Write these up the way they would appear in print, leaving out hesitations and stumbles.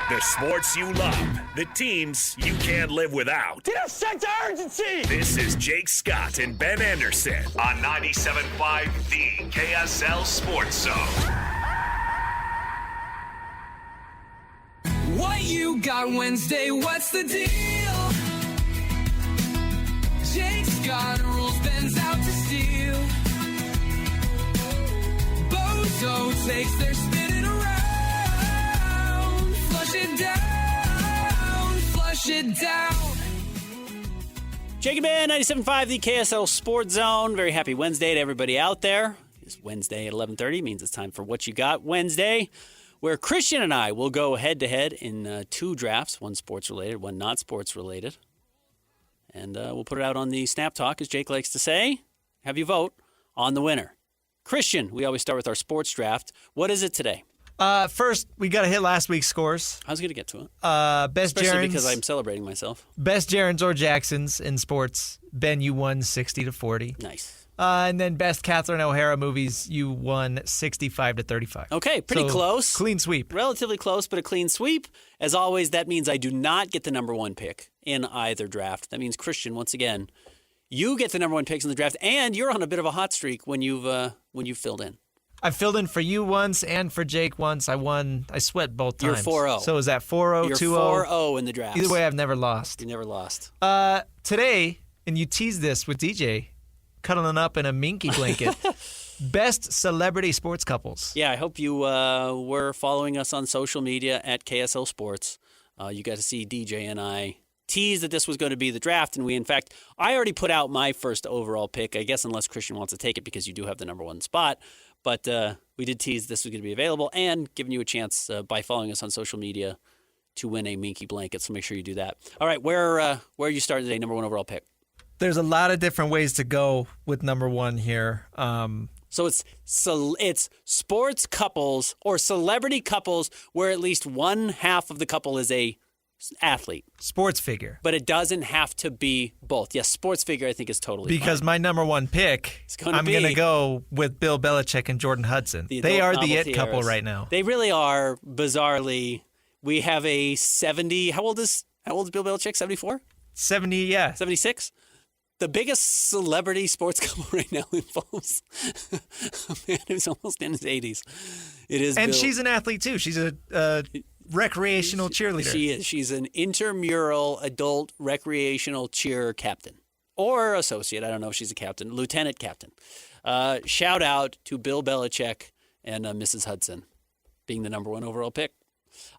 The sports you love, the teams you can't live without. Get a sense of urgency! This is Jake Scott and Ben Anderson on 97.5 The KSL Sports Zone. What you got Wednesday? What's the deal? Jake Scott rules, Ben's out to steal. Bozo takes their spinning around. Flush it down, flush it down. Jake and Ben, 97.5 The KSL Sports Zone. Very happy Wednesday to everybody out there. It's Wednesday at 11:30 means it's time for What You Got Wednesday, where Christian and I will go head-to-head in two drafts, one sports-related, one not sports-related. And we'll put it out on the Snap Talk, as Jake likes to say. Have you vote on the winner. Christian, we always start with our sports draft. What is it today? First, we got to hit last week's scores. I was going to get to it. Best Especially Jarens, because I'm celebrating myself. Best Jarens or Jacksons in sports. Ben, you won 60-40. Nice. And then best Catherine O'Hara movies, you won 65-35. Okay, pretty So, close. Clean sweep. Relatively close, but a clean sweep. As always, that means I do not get the number one pick in either draft. That means, Christian, once again, you get the number one picks in the draft, and you're on a bit of a hot streak when you've filled in. I filled in for you once and for Jake once. I sweat both times. You're 4-0. So is that 4-0, You're 2-0? 4-0 in the draft. Either way, I've never lost. You never lost. Today, and you teased this with DJ, cuddling up in a minky blanket, best celebrity sports couples. Yeah, I hope you were following us on social media at KSL Sports. You got to see DJ and I tease that this was going to be the draft, and I already put out my first overall pick, I guess unless Christian wants to take it because you do have the number one spot. But we did tease this was going to be available and giving you a chance by following us on social media to win a minky blanket, so make sure you do that. All right, where are you starting today, number one overall pick? There's a lot of different ways to go with number one here. So it's sports couples or celebrity couples where at least one half of the couple is a athlete. Sports figure. But it doesn't have to be both. Yes, sports figure I think is totally Because fine. my number one pick, I'm going to go with Bill Belichick and Jordan Hudson. They are the it couple right now. They really are, bizarrely. We have a 70. How old is Bill Belichick? 74? 70, yeah. 76? The biggest celebrity sports couple right now involves a man who's almost in his 80s. It is And Bill. she's an athlete, too. She's a recreational cheerleader. She is. She's an intramural adult recreational cheer captain or associate. I don't know if she's a captain. Lieutenant captain. Shout out to Bill Belichick and Mrs. Hudson being the number one overall pick.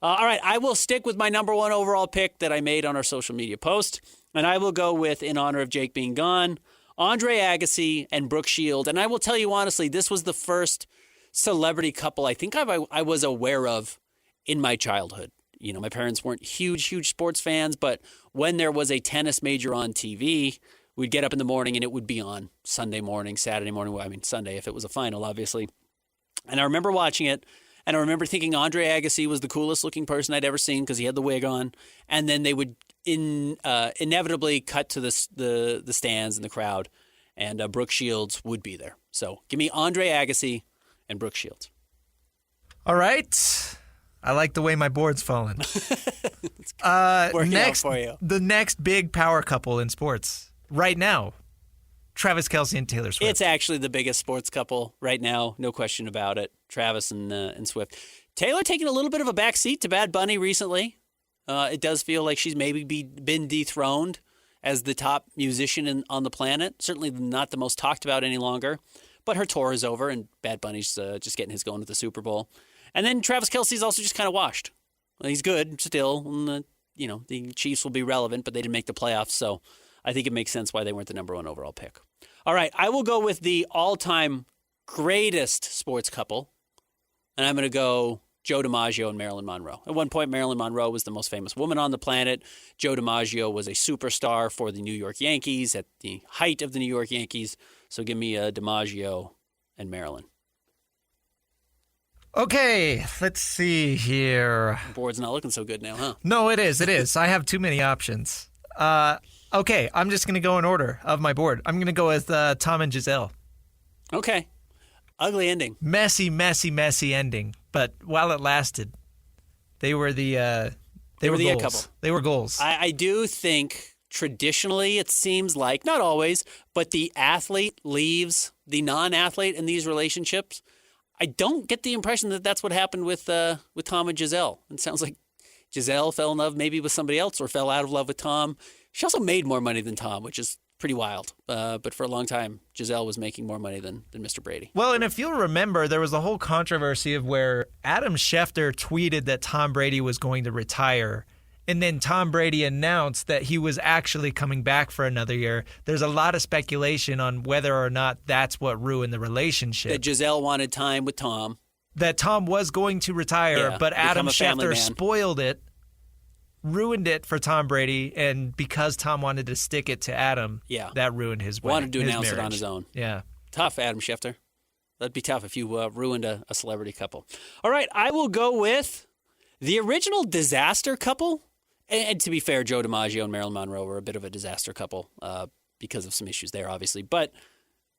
All right, I will stick with my number one overall pick that I made on our social media post, and I will go with, in honor of Jake being gone, Andre Agassi and Brooke Shield. And I will tell you honestly, this was the first celebrity couple I think I was aware of in my childhood. You know, my parents weren't huge sports fans, but when there was a tennis major on TV, we'd get up in the morning and it would be on Sunday morning, Saturday morning. Well, I mean, Sunday if it was a final, obviously. And I remember watching it. And I remember thinking Andre Agassi was the coolest looking person I'd ever seen because he had the wig on. And then they would inevitably cut to the stands and the crowd, and Brooke Shields would be there. So give me Andre Agassi and Brooke Shields. All right. I like the way my board's falling. Working out for you. The next big power couple in sports right now, Travis Kelce and Taylor Swift. It's actually the biggest sports couple right now, no question about it. Travis and Swift. Taylor taking a little bit of a backseat to Bad Bunny recently. It does feel like she's maybe been dethroned as the top musician on the planet. Certainly not the most talked about any longer. But her tour is over, and Bad Bunny's just getting his going at the Super Bowl. And then Travis Kelce's also just kind of washed. Well, he's good still. And, the Chiefs will be relevant, but they didn't make the playoffs, so I think it makes sense why they weren't the number one overall pick. All right, I will go with the all-time greatest sports couple, and I'm going to go Joe DiMaggio and Marilyn Monroe. At one point, Marilyn Monroe was the most famous woman on the planet. Joe DiMaggio was a superstar for the New York Yankees at the height of the New York Yankees. So give me DiMaggio and Marilyn. Okay, let's see here. The board's not looking so good now, huh? No, it is. It is. I have too many options. Okay, I'm just going to go in order of my board. I'm going to go with Tom and Giselle. Okay. Ugly ending. Messy ending. But while it lasted, They were the were the it goals. couple. They were goals. I do think traditionally it seems like, not always, but the athlete leaves the non-athlete in these relationships. I don't get the impression that that's what happened with Tom and Giselle. It sounds like Giselle fell in love maybe with somebody else or fell out of love with Tom. She also made more money than Tom, which is pretty wild. But for a long time, Giselle was making more money than Mr. Brady. Well, and if you'll remember, there was the whole controversy of where Adam Schefter tweeted that Tom Brady was going to retire, and then Tom Brady announced that he was actually coming back for another year. There's a lot of speculation on whether or not that's what ruined the relationship. That Giselle wanted time with Tom. That Tom was going to retire, Yeah, but Adam become a family Schefter man. spoiled it, ruined it for Tom Brady, and because Tom wanted to stick it to Adam, Yeah. that ruined his Wanted to his announce it on marriage. his own. Yeah. Tough, Adam Schefter. That'd be tough if you ruined a celebrity couple. All right, I will go with the original disaster couple. And to be fair, Joe DiMaggio and Marilyn Monroe were a bit of a disaster couple because of some issues there, obviously. But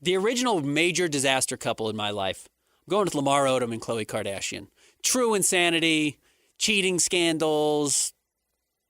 the original major disaster couple in my life, I'm going with Lamar Odom and Khloe Kardashian. True insanity, cheating scandals,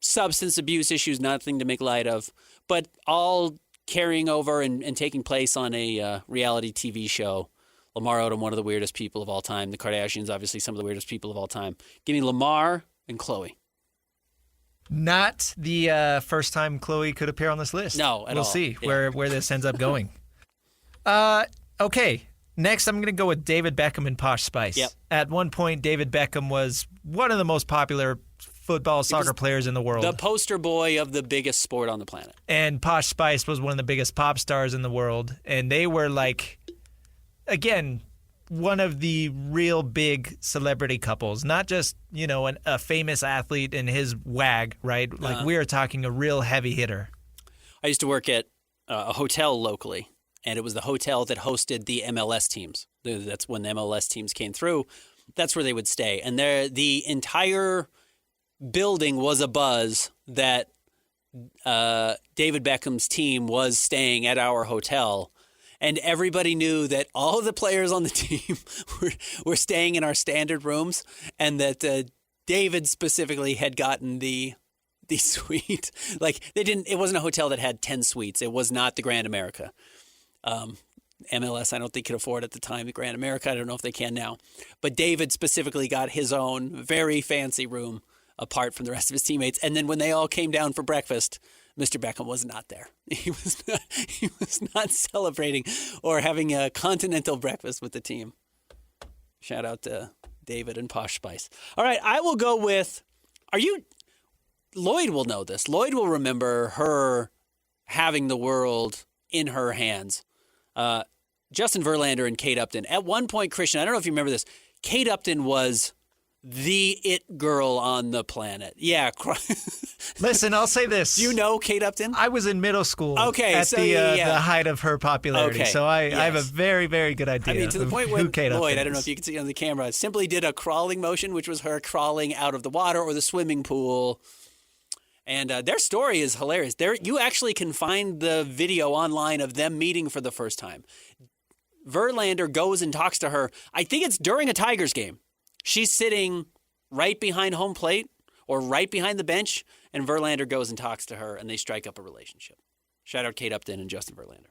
substance abuse issues, nothing to make light of, but all carrying over and taking place on a reality TV show. Lamar Odom, one of the weirdest people of all time. The Kardashians, obviously some of the weirdest people of all time. Give me Lamar and Khloe. Not the first time Khloe could appear on this list. No, at we'll all. see Yeah. where this ends up going. Okay, next I'm going to go with David Beckham and Posh Spice. Yep. At one point, David Beckham was one of the most popular football, soccer players in the world. The poster boy of the biggest sport on the planet. And Posh Spice was one of the biggest pop stars in the world. And they were like, again, one of the real big celebrity couples, not just, a famous athlete and his wag, right? Like we are talking a real heavy hitter. I used to work at a hotel locally, and it was the hotel that hosted the MLS teams. That's when the MLS teams came through. That's where they would stay. And the entire building was abuzz that David Beckham's team was staying at our hotel. And everybody knew that all of the players on the team were staying in our standard rooms, and that David specifically had gotten the suite. Like it wasn't a hotel that had 10 suites. It was not the Grand America. MLS, I don't think could afford at the time the Grand America. I don't know if they can now. But David specifically got his own very fancy room apart from the rest of his teammates. And then when they all came down for breakfast, Mr. Beckham was not there. He was not celebrating or having a continental breakfast with the team. Shout out to David and Posh Spice. All right, I will go with, Lloyd will know this. Lloyd will remember her having the world in her hands. Justin Verlander and Kate Upton. At one point, Christian, I don't know if you remember this, Kate Upton was the it girl on the planet. Yeah. Listen, I'll say this. Do you know Kate Upton? I was in middle school Okay, at so the height of her popularity. Okay, So I have a yes. very, very good idea I mean, to the of point who where Kate Lloyd, Upton I don't know is. if you can see it on the camera, simply did a crawling motion, which was her crawling out of the water or the swimming pool. And their story is hilarious. You actually can find the video online of them meeting for the first time. Verlander goes and talks to her. I think it's during a Tigers game. She's sitting right behind home plate or right behind the bench, and Verlander goes and talks to her, and they strike up a relationship. Shout out Kate Upton and Justin Verlander.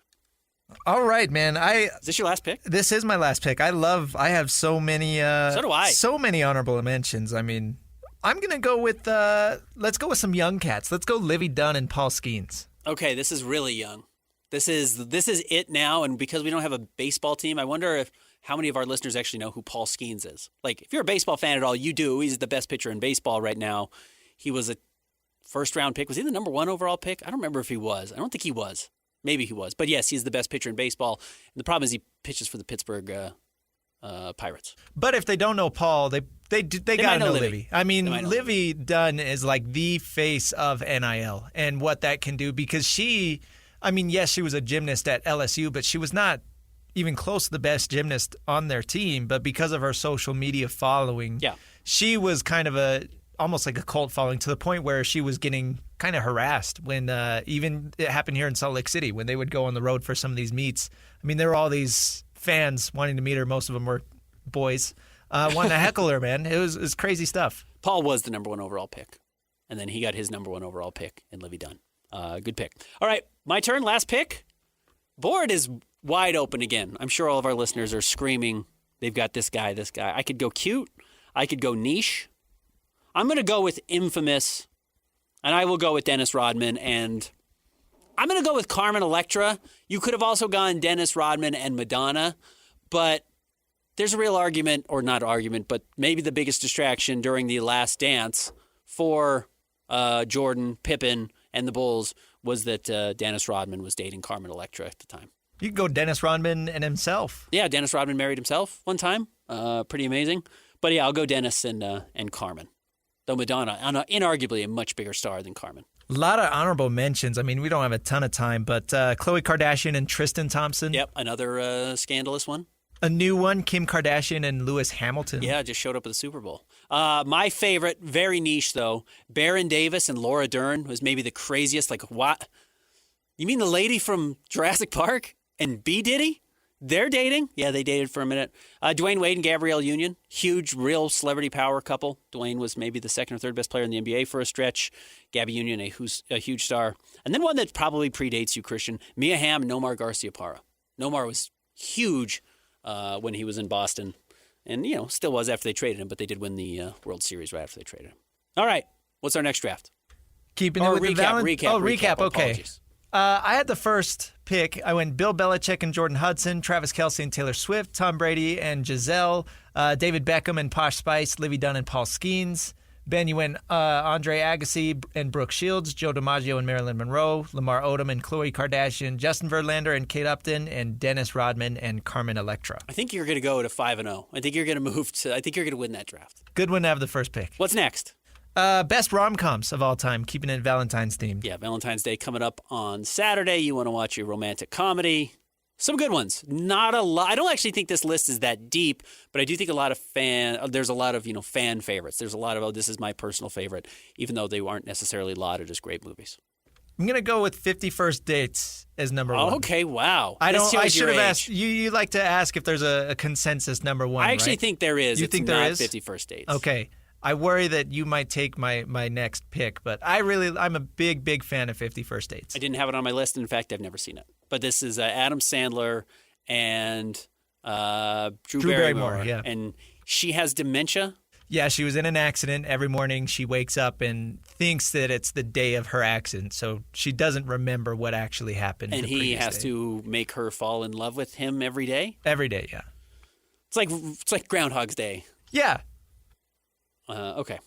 All right, man. Is this your last pick? This is my last pick. I have so many. So do I. So many honorable mentions. I mean, I'm gonna go with. Let's go with some young cats. Let's go Livy Dunn and Paul Skeens. Okay, this is really young. This is it now, and because we don't have a baseball team, I wonder how many of our listeners actually know who Paul Skeens is. Like, if you're a baseball fan at all, you do. He's the best pitcher in baseball right now. He was a first-round pick. Was he the number 1 overall pick? I don't remember if he was. I don't think he was. Maybe he was. But yes, he's the best pitcher in baseball. And the problem is he pitches for the Pittsburgh Pirates. But if they don't know Paul, they gotta know Livy. I mean, They might know Livy Dunn is like the face of NIL and what that can do because she, I mean, yes, she was a gymnast at LSU, but she was not even close to the best gymnast on their team. But because of her social media following, she was kind of almost like a cult following to the point where she was getting kind of harassed when even it happened here in Salt Lake City when they would go on the road for some of these meets. I mean, there were all these fans wanting to meet her. Most of them were boys. wanting to heckle her, man. It was crazy stuff. Paul was the number 1 overall pick, and then he got his number 1 overall pick in Livy Dunn. Good pick. All right, my turn. Last pick. Board is wide open again. I'm sure all of our listeners are screaming. They've got this guy, this guy. I could go cute. I could go niche. I'm going to go with infamous, and I will go with Dennis Rodman, and I'm going to go with Carmen Electra. You could have also gone Dennis Rodman and Madonna, but there's a real argument, or not argument, but maybe the biggest distraction during the Last Dance for Jordan, Pippen, and the Bulls was that Dennis Rodman was dating Carmen Electra at the time. You could go Dennis Rodman and himself. Yeah, Dennis Rodman married himself one time. Pretty amazing. But yeah, I'll go Dennis and Carmen. Though Madonna, inarguably a much bigger star than Carmen. A lot of honorable mentions. I mean, we don't have a ton of time, but Khloe Kardashian and Tristan Thompson. Yep, another scandalous one. A new one, Kim Kardashian and Lewis Hamilton. Yeah, just showed up at the Super Bowl. My favorite, very niche though, Baron Davis and Laura Dern was maybe the craziest. Like, what? You mean the lady from Jurassic Park and B. Diddy? They're dating? Yeah, they dated for a minute. Dwayne Wade and Gabrielle Union, huge, real celebrity power couple. Dwayne was maybe the second or third best player in the NBA for a stretch. Gabby Union, a huge star. And then one that probably predates you, Christian, Mia Hamm and Nomar Garciaparra. Nomar was huge when he was in Boston. And, still was after they traded him, but they did win the World Series right after they traded him. All right, what's our next draft? Keeping it with recap. Okay. Apologies. I had the first pick. I went Bill Belichick and Jordan Hudson, Travis Kelce and Taylor Swift, Tom Brady and Giselle, David Beckham and Posh Spice, Livy Dunn and Paul Skeens. Ben, you went Andre Agassi and Brooke Shields, Joe DiMaggio and Marilyn Monroe, Lamar Odom and Khloe Kardashian, Justin Verlander and Kate Upton, and Dennis Rodman and Carmen Electra. I think you're going to go to 5-0. I think you're going to win that draft. Good one to have the first pick. What's next? Best rom-coms of all time, keeping it Valentine's themed. Yeah, Valentine's Day coming up on Saturday. You want to watch your romantic comedy. Some good ones. Not a lot. I don't actually think this list is that deep, but I do think there's a lot of fan favorites. There's a lot of, this is my personal favorite, even though they aren't necessarily lauded as great movies. I'm going to go with 50 First Dates as number one. Okay, wow. I should have asked. You like to ask if there's a consensus number one, I actually think there is. You it's think not there is? 50 First Dates. Okay. I worry that you might take my next pick, but I'm a big fan of 50 First Dates. I didn't have it on my list. In fact, I've never seen it. But this is Adam Sandler and Drew Barrymore. Yeah. And she has dementia. Yeah, she was in an accident. Every morning she wakes up and thinks that it's the day of her accident, so she doesn't remember what actually happened. And he has to make her fall in love with him every day? Every day, yeah. It's like Groundhog's Day. Yeah. Okay.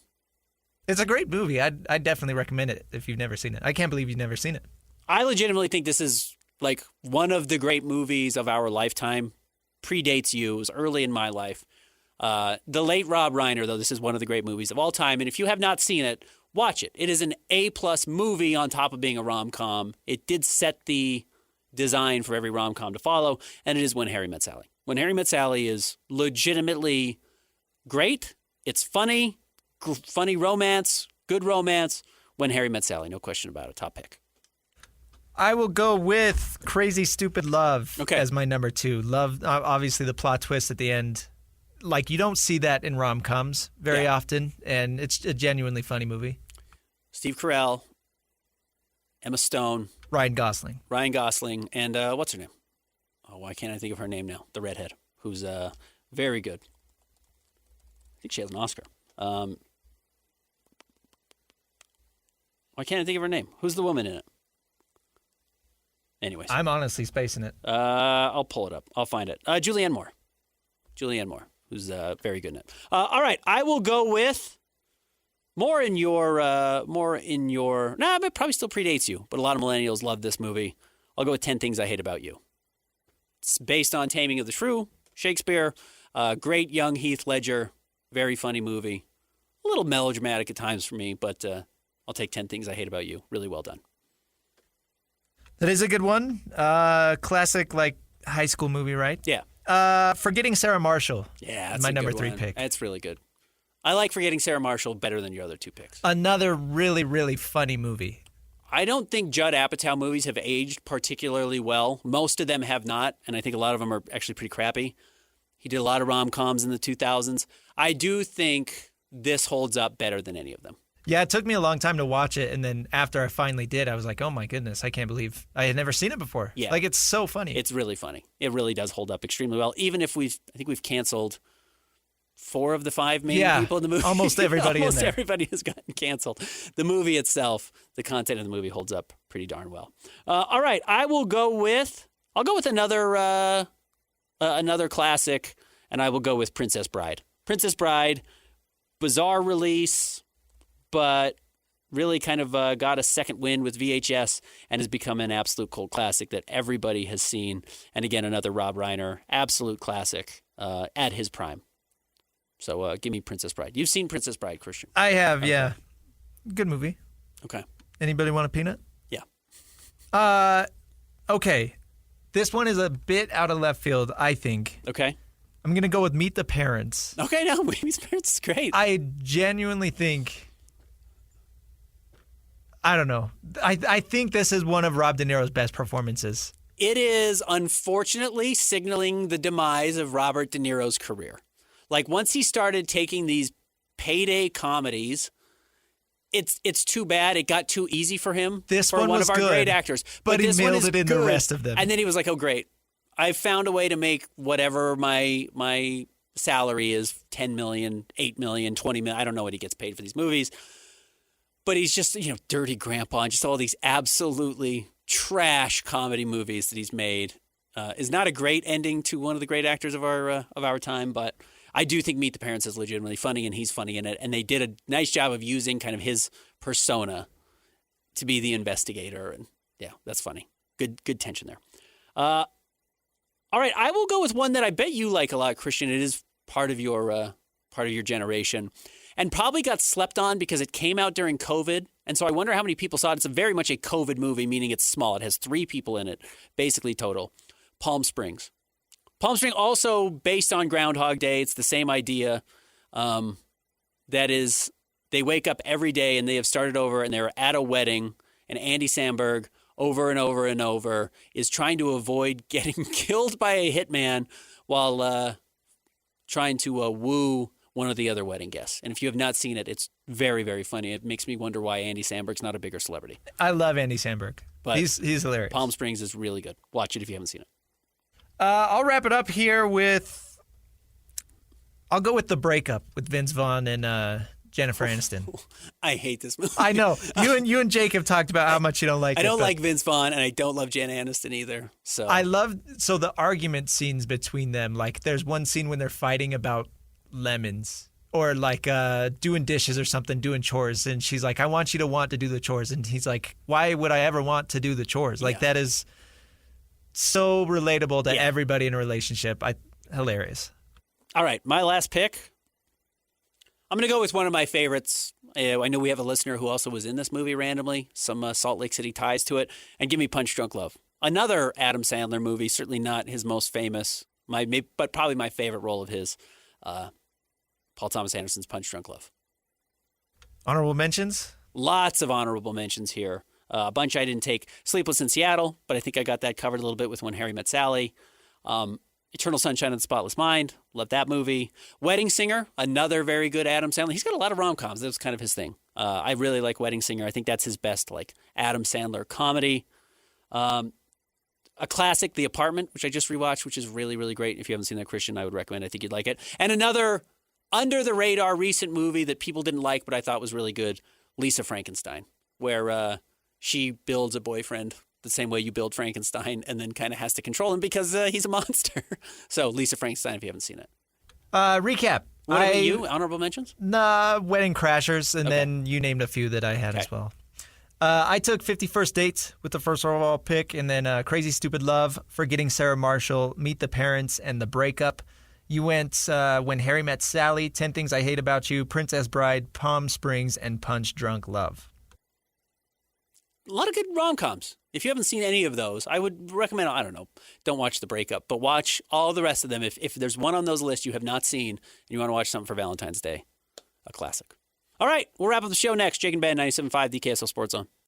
It's a great movie. I'd definitely recommend it if you've never seen it. I can't believe you've never seen it. I legitimately think this is like one of the great movies of our lifetime. Predates you. It was early in my life. The late Rob Reiner, though, this is one of the great movies of all time. And if you have not seen it, watch it. It is an A-plus movie on top of being a rom-com. It did set the design for every rom-com to follow, and it is When Harry Met Sally. When Harry Met Sally is legitimately great. It's funny, funny romance, good romance. When Harry Met Sally, no question about it. Top pick. I will go with Crazy Stupid Love as my number two. Love, obviously, the plot twist at the end. Like, you don't see that in rom-coms very often, and it's a genuinely funny movie. Steve Carell, Emma Stone. Ryan Gosling, and what's her name? Oh, why can't I think of her name now? The redhead, who's very good. I think she has an Oscar. Why can't I think of her name? Who's the woman in it? Anyways. I'm honestly spacing it. I'll pull it up. I'll find it. Julianne Moore, who's very good in it. All right, I will go with more in your. It probably still predates you, but a lot of millennials love this movie. I'll go with 10 Things I Hate About You. It's based on Taming of the Shrew, Shakespeare. Great young Heath Ledger. Very funny movie. A little melodramatic at times for me, but I'll take 10 Things I Hate About You. Really well done. That is a good one. Classic, like, high school movie, right? Yeah. Forgetting Sarah Marshall. Yeah, that's my a number good 3 one. pick. It's really good. I like Forgetting Sarah Marshall better than your other 2 picks. Another really, really funny movie. I don't think Judd Apatow movies have aged particularly well. Most of them have not, and I think a lot of them are actually pretty crappy. He did a lot of rom-coms in the 2000s. I do think this holds up better than any of them. Yeah, it took me a long time to watch it, and then after I finally did, I was like, oh my goodness, I can't believe I had never seen it before. Yeah. Like, it's so funny. It's really funny. It really does hold up extremely well. Even if I think we've canceled 4 of the 5 main people in the movie. Almost everybody in there. Almost everybody has gotten canceled. The movie itself, the content of the movie holds up pretty darn well. All right, I'll go with another classic, and I will go with Princess Bride. Princess Bride, bizarre release, but really kind of got a second win with VHS and has become an absolute cult classic that everybody has seen. And again, another Rob Reiner, absolute classic at his prime. So give me Princess Bride. You've seen Princess Bride, Christian. I have, yeah. Good movie. Okay. Anybody want a peanut? Yeah. Okay. This one is a bit out of left field, I think. Okay. I'm going to go with Meet the Parents. Okay, no, Meet the Parents is great. I genuinely think... I don't know. I think this is one of Rob De Niro's best performances. It is unfortunately signaling the demise of Robert De Niro's career. Like once he started taking these payday comedies, it's too bad. It got too easy for him. This for one was of our good, great actors, but he this one nailed is it in good. the rest of them. And then he was like, "Oh, great! I found a way to make whatever my salary is 10 million, 8 million, 20 million. I don't know what he gets paid for these movies." But he's just, Dirty Grandpa and just all these absolutely trash comedy movies that he's made. Is not a great ending to one of the great actors of our time, but I do think Meet the Parents is legitimately funny, and he's funny in it. And they did a nice job of using kind of his persona to be the investigator. And yeah, that's funny. Good tension there. All right, I will go with one that I bet you like a lot, Christian. It is part of your generation. And probably got slept on because it came out during COVID. And so I wonder how many people saw it. It's very much a COVID movie, meaning it's small. It has 3 people in it, basically total. Palm Springs. Palm Springs also based on Groundhog Day. It's the same idea. That is, they wake up every day and they have started over and they're at a wedding. And Andy Samberg, over and over and over, is trying to avoid getting killed by a hitman while trying to woo one of the other wedding guests. And if you have not seen it, it's very, very funny. It makes me wonder why Andy Samberg's not a bigger celebrity. I love Andy Samberg. But he's hilarious. Palm Springs is really good. Watch it if you haven't seen it. I'll wrap it up here with... I'll go with The Breakup with Vince Vaughn and Jennifer Aniston. I hate this movie. I know. You and Jake have talked about how much you don't like it. I don't but like Vince Vaughn, and I don't love Jen Aniston either. So I love... So the argument scenes between them, like there's one scene when they're fighting about lemons or like doing dishes or something, doing chores, and she's like, I want you to want to do the chores, and he's like, why would I ever want to do the chores? Like that is so relatable to everybody in a relationship. Hilarious. All right, my last pick, I'm going to go with one of my favorites. I know we have a listener who also was in this movie randomly, some Salt Lake City ties to it, and give me Punch Drunk Love. Another Adam Sandler movie, certainly not his most famous, but probably my favorite role of his. Paul Thomas Anderson's Punch Drunk Love. Honorable mentions? Lots of honorable mentions here. A bunch I didn't take. Sleepless in Seattle, but I think I got that covered a little bit with When Harry Met Sally. Eternal Sunshine of the Spotless Mind. Love that movie. Wedding Singer, another very good Adam Sandler. He's got a lot of rom-coms. That was kind of his thing. I really like Wedding Singer. I think that's his best Adam Sandler comedy. A classic, The Apartment, which I just rewatched, which is really, really great. If you haven't seen that, Christian, I would recommend. I think you'd like it. And another under-the-radar recent movie that people didn't like, but I thought was really good, Lisa Frankenstein, where she builds a boyfriend the same way you build Frankenstein and then kind of has to control him because he's a monster. So Lisa Frankenstein, if you haven't seen it. Recap. What about you? Honorable mentions? Nah, Wedding Crashers, and then you named a few that I had as well. I took 50 First Dates with the first overall pick, and then Crazy Stupid Love, Forgetting Sarah Marshall, Meet the Parents, and The Breakup. You went When Harry Met Sally, 10 Things I Hate About You, Princess Bride, Palm Springs, and Punch Drunk Love. A lot of good rom-coms. If you haven't seen any of those, I would recommend, I don't know, don't watch The Breakup, but watch all the rest of them. If there's one on those lists you have not seen and you want to watch something for Valentine's Day, a classic. All right, we'll wrap up the show next. Jake and Ben, 97.5, the KSL Sports Zone.